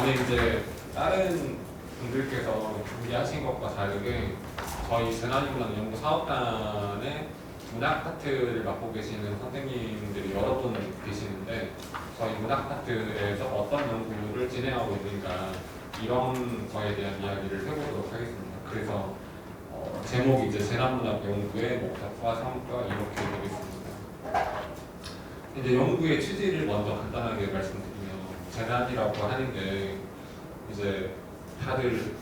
근데 이제 다른 분들께서 준비하신 것과 다르게 저희 재난인문학 연구 사업단의 문학 파트를 맡고 계시는 선생님들이 여러 분 계시는데 저희 문학 파트에서 어떤 연구를 진행하고 있는가 이런 거에 대한 이야기를 해보도록 하겠습니다. 그래서 제목이 이제 재난문학 연구의 목적과 성과 이렇게 되겠습니다. 이제 연구의 취지를 먼저 간단하게 말씀드리면 재난이라고 하는 게 이제 다들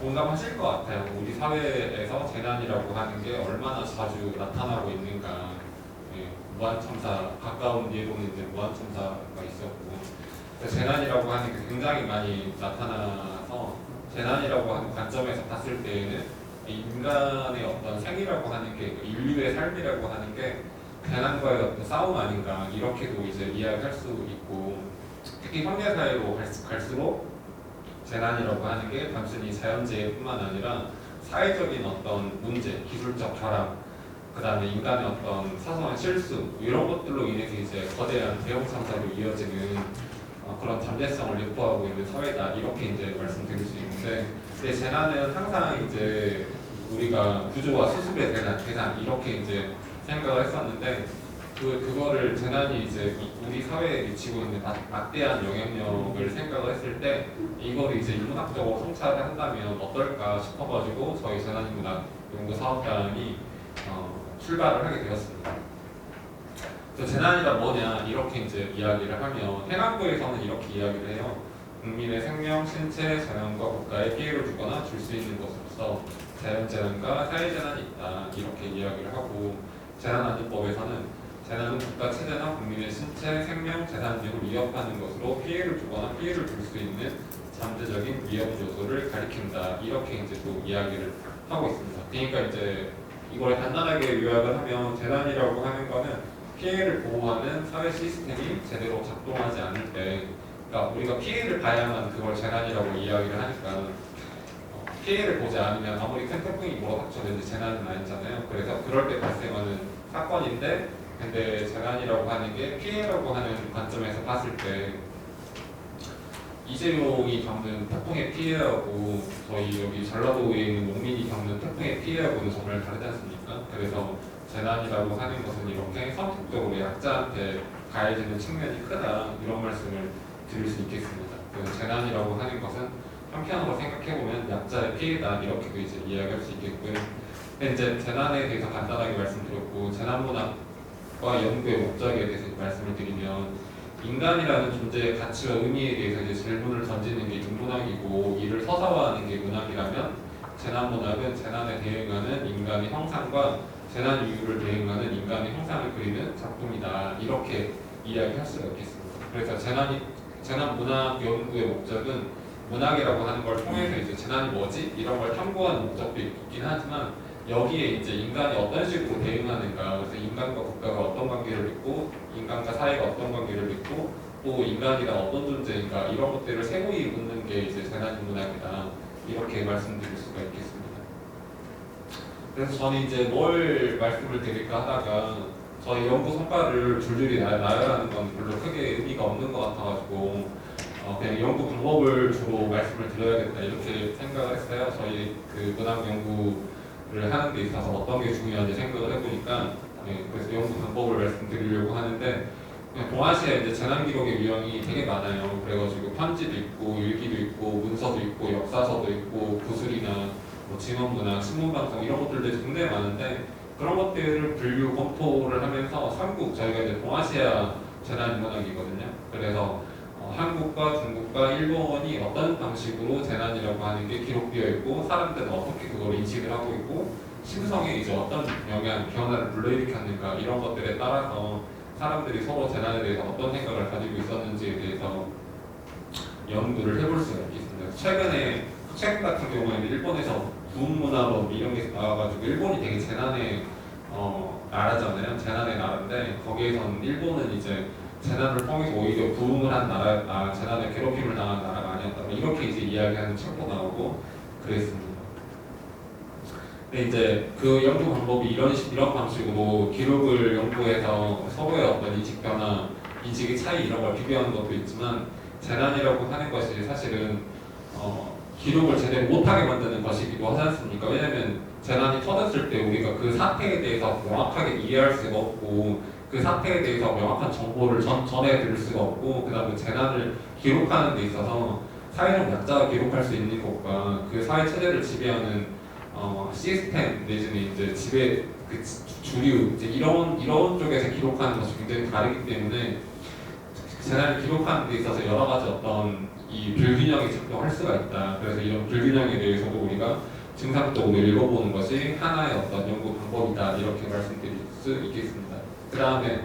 공감하실 것 같아요. 우리 사회에서 재난이라고 하는 게 얼마나 자주 나타나고 있는가. 예, 무한참사, 가까운 예로는 이제 무한참사가 있었고 재난이라고 하는 게 굉장히 많이 나타나서 재난이라고 하는 관점에서 봤을 때에는 인간의 어떤 생이라고 하는 게 인류의 삶이라고 하는 게 재난과의 어떤 싸움 아닌가 이렇게도 이제 이야기할 수 있고 특히 현대사회로 갈수록 재난이라고 하는 게 단순히 자연재해뿐만 아니라 사회적인 어떤 문제, 기술적 결함, 그 다음에 인간의 어떤 사소한 실수 이런 것들로 인해서 이제 거대한 대형 참사로 이어지는 그런 잠재성을 유포하고 있는 사회다 이렇게 이제 말씀드릴 수 있는데 근데 재난은 항상 이제 우리가 구조와 수습의 대상 이렇게 이제 생각을 했었는데 그거를 재난이 이제 우리 사회에 미치고 있는 막대한 영향력을 생각을 했을 때 이걸 이제 인문학적으로 성찰을 한다면 어떨까 싶어가지고 저희 재난인문학 연구사업단이 출발을 하게 되었습니다. 그래서 재난이란 뭐냐 이렇게 이제 이야기를 하면 해남부에서는 이렇게 이야기를 해요. 국민의 생명, 신체, 자연과 국가에 피해를 주거나 줄 수 있는 것으로서 자연재난과 사회재난이 있다 이렇게 이야기를 하고 재난안전법에서는 재난은 국가 체제나 국민의 신체, 생명, 재산 등을 위협하는 것으로 피해를 주거나 피해를 줄 수 있는 잠재적인 위협 요소를 가리킨다 이렇게 이제 또 이야기를 하고 있습니다. 그러니까 이제 이걸 간단하게 요약을 하면 재난이라고 하는 거는 피해를 보호하는 사회 시스템이 제대로 작동하지 않을 때, 그러니까 우리가 피해를 봐야만 그걸 재난이라고 이야기를 하니까 피해를 보지 않으면 아무리 큰 태풍이 몰아닥쳐도 이제 재난은 아니잖아요. 그래서 그럴 때 발생하는 사건인데, 근데 재난이라고 하는 게 피해라고 하는 관점에서 봤을 때 이재용이 겪는 태풍의 피해하고 저희 여기 전라도에 있는 농민이 겪는 태풍의 피해하고는 정말 다르지 않습니까? 그래서 재난이라고 하는 것은 이렇게 선택적으로 약자한테 가해지는 측면이 크다 이런 말씀을 드릴 수 있겠습니다. 그래서 재난이라고 하는 것은 한편으로 생각해보면 약자의 피해다 이렇게도 이제 이야기할 수 있겠고요. 근데 이제 재난에 대해서 간단하게 말씀드렸고 재난문학과 연구의 목적에 대해서 말씀을 드리면 인간이라는 존재의 가치와 의미에 대해서 이제 질문을 던지는 게 인문학이고 이를 서사화하는 게 문학이라면 재난문학은 재난에 대응하는 인간의 형상과 재난 이유를 대응하는 인간의 형상을 그리는 작품이다 이렇게 이야기할 수가 있겠습니다. 그래서 재난 문학 연구의 목적은 문학이라고 하는 걸 통해서 이제 재난이 뭐지 이런 걸 탐구하는 목적도 있긴 하지만 여기에 이제 인간이 어떤 식으로 대응하는가, 그래서 인간과 국가가 어떤 관계를 맺고 인간과 사회가 어떤 관계를 맺고 또 인간이란 어떤 존재인가 이런 것들을 세부히 묻는 게 이제 재난인문학이다 이렇게 말씀드릴 수가 있겠습니다. 그래서 저는 이제 뭘 말씀을 드릴까 하다가 저희 연구 성과를 줄줄이 나열하는 건 별로 크게 의미가 없는 것 같아가지고 그냥 연구 방법을 주로 말씀을 드려야겠다 이렇게 생각을 했어요. 저희 그 문학 연구를 하는 데 있어서 어떤 게 중요한지 생각을 해보니까 그래서 연구 방법을 말씀드리려고 하는데 동아시아 이제 재난 기록의 유형이 되게 많아요. 그래가지고 편지도 있고 일기도 있고 문서도 있고 역사서도 있고 구술이나 뭐 진원문학, 신문방송 이런 것들도 굉장히 많은데 그런 것들을 분류 검토를 하면서 삼국 저희가 이제 동아시아 재난문학이거든요. 그래서 한국과 중국과 일본이 어떤 방식으로 재난이라고 하는 게 기록되어 있고 사람들은 어떻게 그걸 인식을 하고 있고 심성에 이제 어떤 변화를 불러일으켰는가 이런 것들에 따라서 사람들이 서로 재난에 대해서 어떤 생각을 가지고 있었는지에 대해서 연구를 해볼 수가 있겠습니다. 최근에 최근 같은 경우에는 일본에서 부흥문화론 이런 게 나와가지고 일본이 되게 재난의 나라잖아요. 재난의 나라인데 거기에서는 일본은 이제 재난을 통해서 오히려 부흥을 한 나라, 재난에 괴롭힘을 당한 나라가 아니었다. 이렇게 이제 이야기하는 책도 나오고 그랬습니다. 근데 이제 그 연구 방법이 이런 방식으로 기록을 연구해서 서로의 어떤 인식 변화, 인식의 차이 이런 걸 비교하는 것도 있지만 재난이라고 하는 것이 사실은 기록을 제대로 못하게 만드는 것이기도 하지 않습니까? 왜냐하면 재난이 터졌을 때 우리가 그 사태에 대해서 명확하게 이해할 수가 없고 그 사태에 대해서 명확한 정보를 전해드릴 수가 없고 그 다음에 재난을 기록하는 데 있어서 사회적 약자가 기록할 수 있는 것과 그 사회 체제를 지배하는 시스템 내지는 이제 지배 그 주류 이제 이런 쪽에서 기록하는 것이 굉장히 다르기 때문에 재난을 기록하는 데 있어서 여러 가지 어떤 이 불균형이 작동할 수가 있다. 그래서 이런 불균형에 대해서도 우리가 증상적으로 읽어보는 것이 하나의 어떤 연구 방법이다. 이렇게 말씀드릴 수 있겠습니다. 그 다음에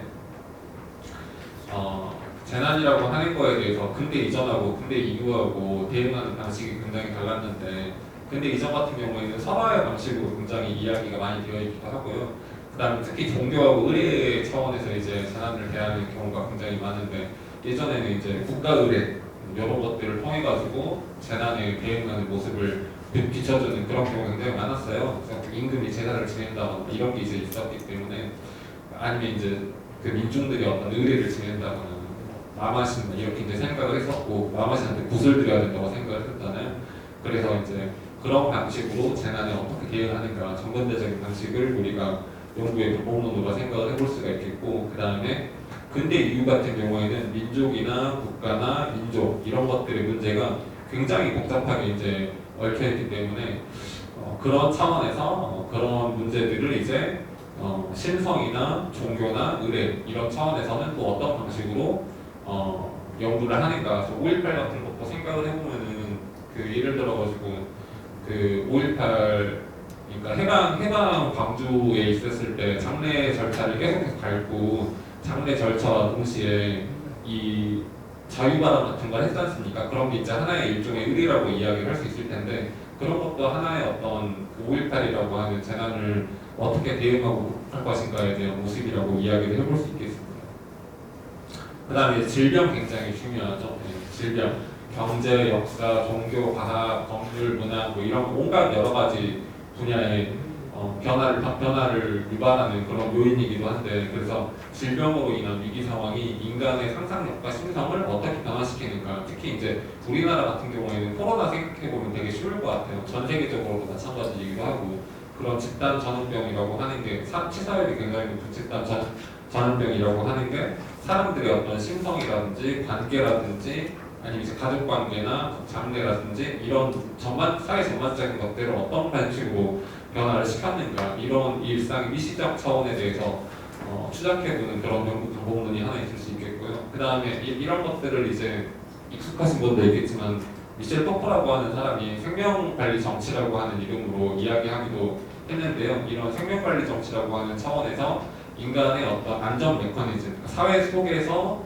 재난이라고 하는 거에 대해서 근대 이전하고 근대 이후하고 대응하는 방식이 굉장히 달랐는데 근대 이전 같은 경우에는 설화의 방식으로 굉장히 이야기가 많이 되어 있기도 하고요. 그 다음에 특히 종교하고 의례 차원에서 이제 재난을 대하는 경우가 굉장히 많은데 예전에는 이제 국가 의례 이런 것들을 통해 가지고 재난에 대응하는 모습을 비춰주는 그런 경우가 굉장히 많았어요. 그래서 임금이 제사를 지낸다거나 이런 게 이제 있었기 때문에 아니면 이제 그 민중들이 어떤 의례를 지낸다거나 마마신 이렇게 이제 생각을 했었고 마마신한테 굿을 드려야 된다고 생각을 했잖아요. 그래서 이제 그런 방식으로 재난에 어떻게 대응하는가 정근대적인 방식을 우리가 연구의 본론으로 생각을 해볼 수가 있겠고 그 다음에 근대 이후 같은 경우에는 민족이나 국가나 민족 이런 것들의 문제가 굉장히 복잡하게 이제 얽혀있기 때문에 그런 차원에서 그런 문제들을 이제 신성이나 종교나 의례 이런 차원에서는 또 어떤 방식으로 연구를 하는가. 5.18 같은 것도 생각을 해보면은 그 예를 들어가지고 그 5.18 그러니까 해방 광주에 있었을 때 장례 절차를 계속해서 밟고 장례 절차와 동시에 이 자유발언 같은 걸 했지 않습니까? 그런 게 이제 하나의 일종의 의리라고 이야기를 할 수 있을 텐데 그런 것도 하나의 어떤 5.18이라고 하는 재난을 어떻게 대응하고 할 것인가에 대한 모습이라고 이야기를 해볼 수 있겠습니다. 그 다음에 질병 굉장히 중요하죠. 질병, 경제, 역사, 종교, 과학, 법률, 문화 뭐 이런 온갖 여러 가지 분야의 변화를 유발하는 그런 요인이기도 한데 그래서 질병으로 인한 위기 상황이 인간의 상상력과 심성을 어떻게 변화시키는가 특히 이제 우리나라 같은 경우에는 코로나 생각해보면 되게 쉬울 것 같아요. 전 세계적으로도 마찬가지이기도 하고 그런 집단 전염병이라고 하는 게 치사율이 굉장히 높은 집단 전염병이라고 하는 게 사람들의 어떤 심성이라든지 관계라든지 아니면 이제 가족 관계나 장래라든지 이런 사회 전반적인 것들을 어떤 방식으로 변화를 시켰는가 이런 일상 미시적 차원에 대해서 추적해보는 그런 연구 방법론이 하나 있을 수 있겠고요. 그 다음에 이런 것들을 이제 익숙하신 분도 있겠지만 미셸 포커라고 하는 사람이 생명관리 정치라고 하는 이름으로 이야기하기도 했는데요. 이런 생명관리 정치라고 하는 차원에서 인간의 어떤 안전 메커니즘, 사회 속에서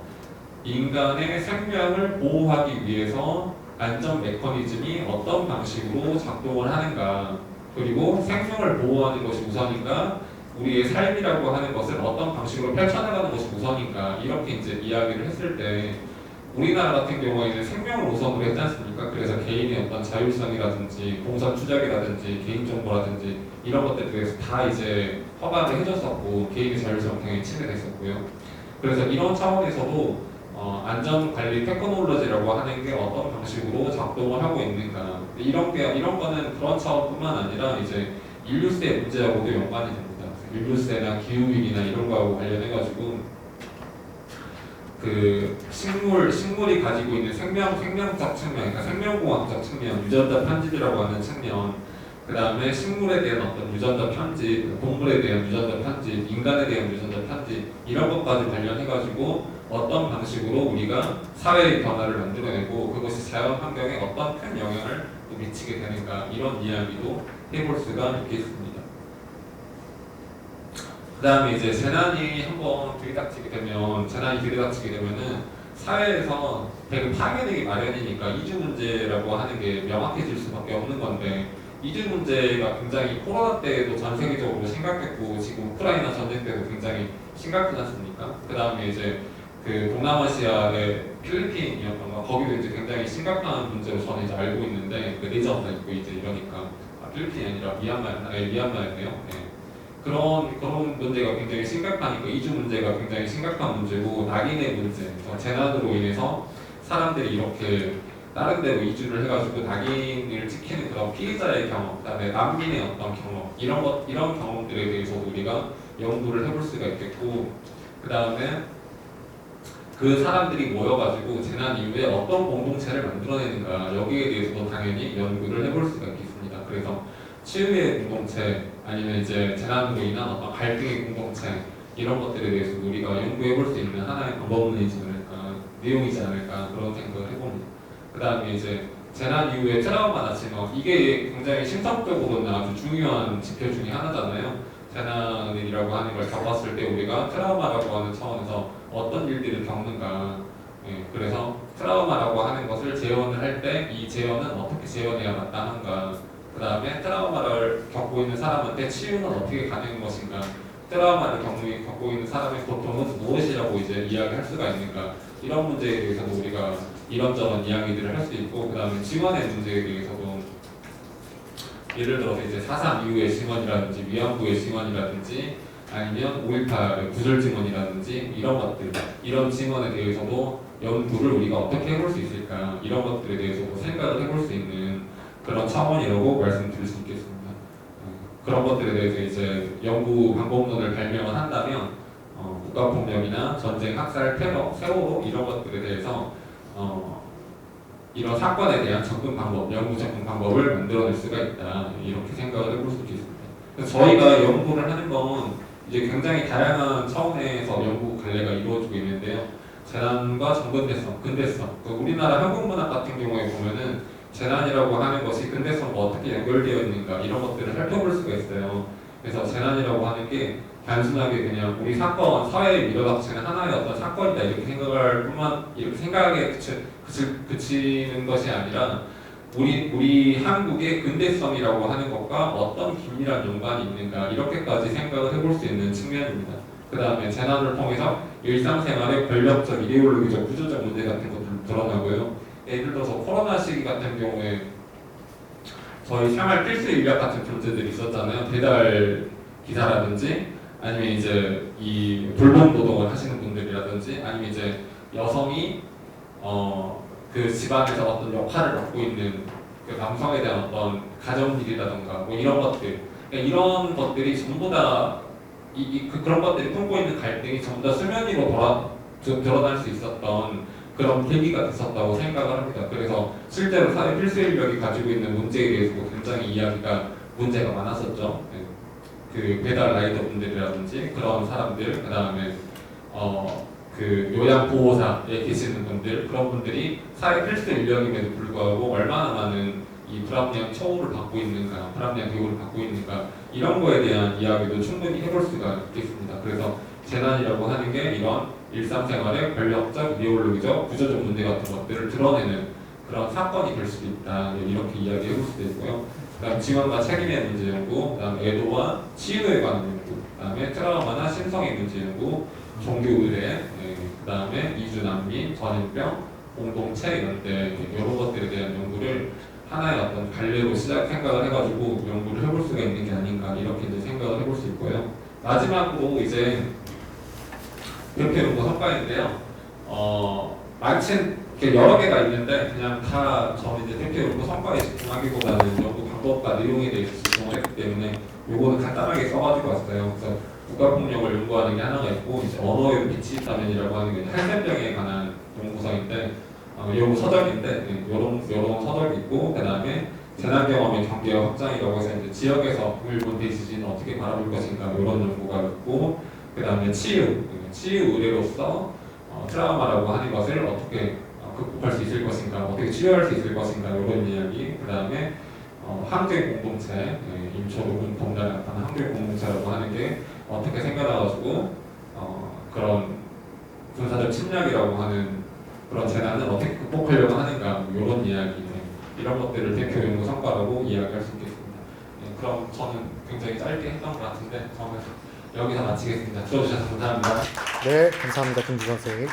인간의 생명을 보호하기 위해서 안전 메커니즘이 어떤 방식으로 작동을 하는가 그리고 생명을 보호하는 것이 우선인가 우리의 삶이라고 하는 것을 어떤 방식으로 펼쳐나가는 것이 우선인가 이렇게 이제 이야기를 했을 때 우리나라 같은 경우에는 생명을 우선으로 했지 않습니까? 그래서 개인의 어떤 자율성이라든지 공선 추적이라든지 개인정보라든지 이런 것들에 대해서 다 이제 허가를 해줬었고 개인의 자율성 당연히 침해됐었고요. 그래서 이런 차원에서도 안전관리 테크놀로지라고 하는 게 어떤 방식으로 작동을 하고 있는가 이런 거는 그런 차원뿐만 아니라 이제 인류세 문제하고도 연관이 됩니다. 인류세나 기후위기나 이런 거하고 관련해가지고 그 식물이 가지고 있는 생명적 측면, 그러니까 생명공학적 측면, 유전자 편집이라고 하는 측면, 그 다음에 식물에 대한 어떤 유전자 편집, 동물에 대한 유전자 편집, 인간에 대한 유전자 편집 이런 것까지 관련해가지고 어떤 방식으로 우리가 사회의 변화를 만들어내고 그것이 자연 환경에 어떤 큰 영향을 미치게 되는가 이런 이야기도 해볼 수가 있겠습니다. 그 다음에 이제 재난이 한번 들이닥치게 되면은 사회에서 되게 파괴되기 마련이니까 이주 문제라고 하는 게 명확해질 수밖에 없는 건데 이주 문제가 굉장히 코로나 때도 전 세계적으로 심각했고 지금 우크라이나 전쟁 때도 굉장히 심각하지 않습니까? 그 다음에 이제 그 동남아시아의 필리핀이었던가 거기도 이제 굉장히 심각한 문제로 저는 이제 알고 있는데 그 레저가 있고 이제 이러니까 필리핀이 아니라 미얀마였네요. 네. 그런 문제가 굉장히 심각하니까 이주 문제가 굉장히 심각한 문제고 낙인의 문제, 재난으로 인해서 사람들이 이렇게 다른 데로 이주를 해가지고 낙인을 찍히는 그런 피해자의 경험, 그다음에 난민의 어떤 경험 이런 경험들에 대해서 우리가 연구를 해볼 수가 있겠고, 그다음에 그 사람들이 모여가지고 재난 이후에 어떤 공동체를 만들어내는가 여기에 대해서도 당연히 연구를 해볼 수가 있겠습니다. 그래서 치유의 공동체 아니면 이제 재난으로 인한 어떤 갈등의 공동체 이런 것들에 대해서 우리가 연구해볼 수 있는 하나의 방법이지 않을까, 내용이지 않을까 그런 생각을 해봅니다. 그 다음에 이제 재난 이후에 트라우마나 증언 이게 굉장히 심성적으로는 아주 중요한 지표 중에 하나잖아요. 재난이라고 하는 걸 겪었을 때 우리가 트라우마라고 하는 차원에서 어떤 일들을 겪는가, 그래서 트라우마라고 하는 것을 재현을 할 때 이 재현은 어떻게 재현해야 마땅한가, 그 다음에 트라우마를 겪고 있는 사람한테 치유는 어떻게 가능한 것인가, 트라우마를 겪고 있는 사람의 고통은 무엇이라고 이제 이야기할 수가 있는가, 이런 문제에 대해서도 우리가 이런저런 이야기들을 할 수 있고, 그 다음에 증언의 문제에 대해서도 예를 들어서 이제 4.3 이후의 증언이라든지 위안부의 증언이라든지 아니면 5.18의 구절 증언이라든지 이런 것들, 이런 증언에 대해서도 연구를 우리가 어떻게 해볼 수 있을까, 이런 것들에 대해서도 생각을 해볼 수 있는 그런 차원이라고 말씀드릴 수 있겠습니다. 그런 것들에 대해서 이제 연구 방법론을 발명을 한다면 국가폭력이나 전쟁, 학살, 테러, 세월호 이런 것들에 대해서 이런 사건에 대한 접근 방법, 연구 접근 방법을 만들어낼 수가 있다, 이렇게 생각을 해볼 수 있겠습니다. 그래서 저희가 연구를 하는 건 이제 굉장히 다양한 차원에서 연구 관례가 이루어지고 있는데요. 재난과 정근대성, 근대성. 우리나라 한국문학 같은 경우에 보면은 재난이라고 하는 것이 근대성과 어떻게 연결되어 있는가 이런 것들을 살펴볼 수가 있어요. 그래서 재난이라고 하는 게 단순하게 그냥 우리 사건, 사회에 일어닥치는 하나의 어떤 사건이다 이렇게 생각할 뿐만, 이렇게 생각에 그치는 것이 아니라 우리 한국의 근대성이라고 하는 것과 어떤 긴밀한 연관이 있는가 이렇게까지 생각을 해볼 수 있는 측면입니다. 그 다음에 재난을 통해서 일상생활의 권력적, 이데올로기적, 구조적 문제 같은 것들 드러나고요. 예를 들어서 코로나 시기 같은 경우에 저희 생활 필수 인력 같은 존재들이 있었잖아요. 배달 기사라든지 아니면 이제 이 돌봄 노동을 하시는 분들이라든지 아니면 이제 여성이 그 집안에서 어떤 역할을 맡고 있는 그 남성에 대한 어떤 가정일이라던가 뭐 이런 것들, 그러니까 이런 것들이 전부 다 그런 것들이 품고 있는 갈등이 전부 다 수면 위로 드러날 수 있었던 그런 계기가 됐었다고 생각을 합니다. 그래서 실제로 사회 필수 인력이 가지고 있는 문제에 대해서도 굉장히 문제가 많았었죠. 그 배달 라이더 분들이라든지 그런 사람들, 그 다음에 그 요양보호사에 계시는 분들, 그런 분들이 사회 필수 인력임에도 불구하고 얼마나 많은 이 불합리한 처우를 받고 있는가, 불합리한 대우를 받고 있는가, 이런 거에 대한 이야기도 충분히 해볼 수가 있겠습니다. 그래서 재난이라고 하는 게 이런 일상생활의 권력적, 이데올로기적, 구조적 문제 같은 것들을 드러내는 그런 사건이 될 수도 있다, 이렇게 이야기해볼 수도 있고요. 그다음 증언과 책임의 문제 연구, 그다음 애도와 치유에 관한 연구, 그다음에 트라우마나 심성의 문제 연구, 종교 의례, 그다음에 이주 난민, 전염병, 공동체 이런 것들에 대한 연구를 하나의 어떤 갈래로 생각을 해가지고 연구를 해볼 수가 있는 게 아닌가 이렇게 이제 생각을 해볼 수 있고요. 마지막으로 이제 대표 연구 성과인데요. 많은 여러 개가 있는데 그냥 다 저는 이제 대표 연구 성과에 집중하기보다는 연구 방법과 내용에 대해서 집중을 했기 때문에 요거는 간단하게 써가지고 왔어요. 그래서 국가폭력을 연구하는 게 하나가 있고, 이제 언어의 빛이 있다면이라고 하는 게 할센병에 관한 연구서인데, 연구 서적인데, 요런 서적이 있고, 그 다음에 재난 경험의 경계와 확장이라고 해서 이제 지역에서 일본 대지진을 어떻게 바라볼 것인가 이런 연구가 있고, 그 다음에 치유 의례로서 트라우마라고 하는 것을 어떻게 극복할 수 있을 것인가, 어떻게 치료할 수 있을 것인가 이런 이야기, 그 다음에 항쟁 공동체, 임초도 공단에 나타난 항쟁 공동체라고 하는 게 어떻게 생겨나가지고 그런 군사적 침략이라고 하는 그런 재난을 어떻게 극복하려고 하는가 이런 이야기, 이런 것들을 대표 연구 성과라고 이야기할 수 있겠습니다. 그럼 저는 굉장히 짧게 했던 것 같은데 저는 여기서 마치겠습니다. 들어주셔서 감사합니다. 네, 감사합니다, 김주 선생님.